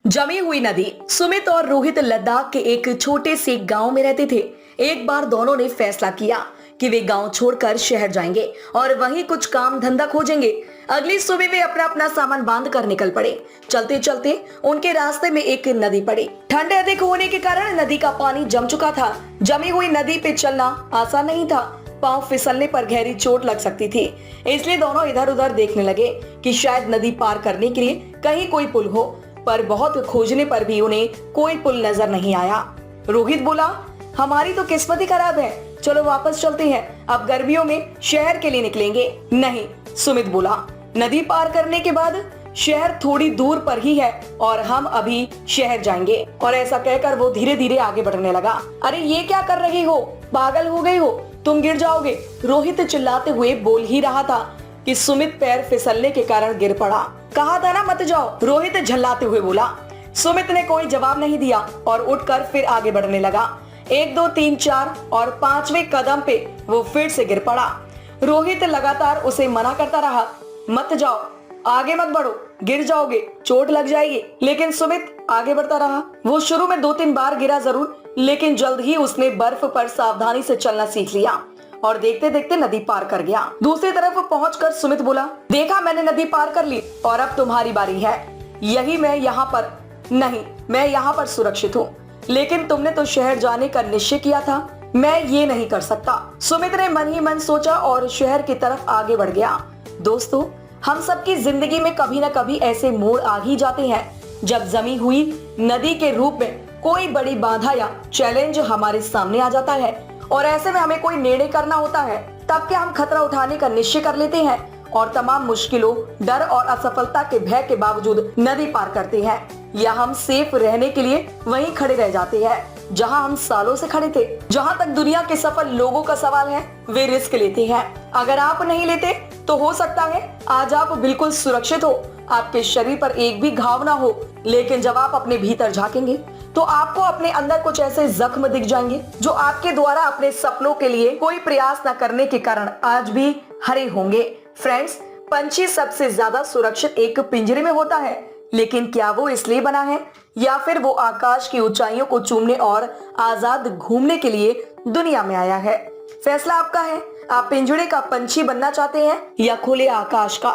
जमी हुई नदी। सुमित और रोहित लद्दाख के एक छोटे से गांव में रहते थे। एक बार दोनों ने फैसला किया कि वे गांव छोड़कर शहर जाएंगे और वहीं कुछ काम धंधा खोजेंगे। अगली सुबह वे अपना अपना सामान बांध कर निकल पड़े। चलते चलते उनके रास्ते में एक नदी पड़ी। ठंड अधिक होने के कारण नदी का पानी जम चुका था। जमी हुई नदी पे चलना आसान नहीं था। पांव फिसलने पर गहरी चोट लग सकती थी। इसलिए दोनों इधर उधर देखने लगे कि शायद नदी पार करने के लिए कहीं कोई पुल हो, पर बहुत खोजने पर भी उन्हें कोई पुल नजर नहीं आया। रोहित बोला, हमारी तो किस्मत ही खराब है, चलो वापस चलते हैं, अब गर्मियों में शहर के लिए निकलेंगे। नहीं, सुमित बोला, नदी पार करने के बाद शहर थोड़ी दूर पर ही है और हम अभी शहर जाएंगे। और ऐसा कहकर वो धीरे धीरे आगे बढ़ने लगा। अरे ये क्या कर रही हो, पागल हो गई हो, तुम गिर जाओगे। रोहित चिल्लाते हुए बोल ही रहा था कि सुमित पैर फिसलने के कारण गिर पड़ा। कहा था ना मत जाओ, रोहित झल्लाते हुए बोला। सुमित ने कोई जवाब नहीं दिया और उठकर फिर आगे बढ़ने लगा। 1 2 3 4 और 5वें कदम पे वो फिर से गिर पड़ा। रोहित लगातार उसे मना करता रहा, मत जाओ, आगे मत बढ़ो, गिर जाओगे, चोट लग जाएगी। लेकिन सुमित आगे बढ़ता रहा। वो शुरू में 2-3 बार गिरा जरूर, लेकिन जल्द ही उसने बर्फ पर सावधानी से चलना सीख लिया और देखते देखते नदी पार कर गया। दूसरी तरफ पहुंचकर सुमित बोला, देखा मैंने नदी पार कर ली और अब तुम्हारी बारी है। यही मैं यहाँ पर नहीं, मैं यहाँ पर सुरक्षित हूँ, लेकिन तुमने तो शहर जाने का निश्चय किया था, मैं ये नहीं कर सकता। सुमित ने मन ही मन सोचा और शहर की तरफ आगे बढ़ गया। दोस्तों, हम सबकी जिंदगी में कभी न कभी ऐसे मोड़ आ ही जाते हैं जब जमी हुई नदी के रूप में कोई बड़ी बाधा या चैलेंज हमारे सामने आ जाता है और ऐसे में हमें कोई निर्णय करना होता है। तब क्या हम खतरा उठाने का निश्चय कर लेते हैं और तमाम मुश्किलों, डर और असफलता के भय के बावजूद नदी पार करते हैं, या हम सेफ रहने के लिए वहीं खड़े रह जाते हैं जहां हम सालों से खड़े थे। जहां तक दुनिया के सफल लोगों का सवाल है, वे रिस्क लेते हैं। अगर आप नहीं लेते तो हो सकता है आज आप बिल्कुल सुरक्षित हो, आपके शरीर पर एक भी घाव ना हो, लेकिन जब आप अपने भीतर झांकेंगे तो आपको अपने अंदर कुछ ऐसे जख्म दिख जाएंगे जो आपके द्वारा अपने सपनों के लिए कोई प्रयास न करने के कारण आज भी हरे होंगे। फ्रेंड्स, पंछी सबसे ज्यादा सुरक्षित एक पिंजरे में होता है, लेकिन क्या वो इसलिए बना है या फिर वो आकाश की ऊंचाइयों को चूमने और आजाद घूमने के लिए दुनिया में आया है? फैसला आपका है। आप पिंजरे का पंछी बनना चाहते हैं या खुले आकाश का?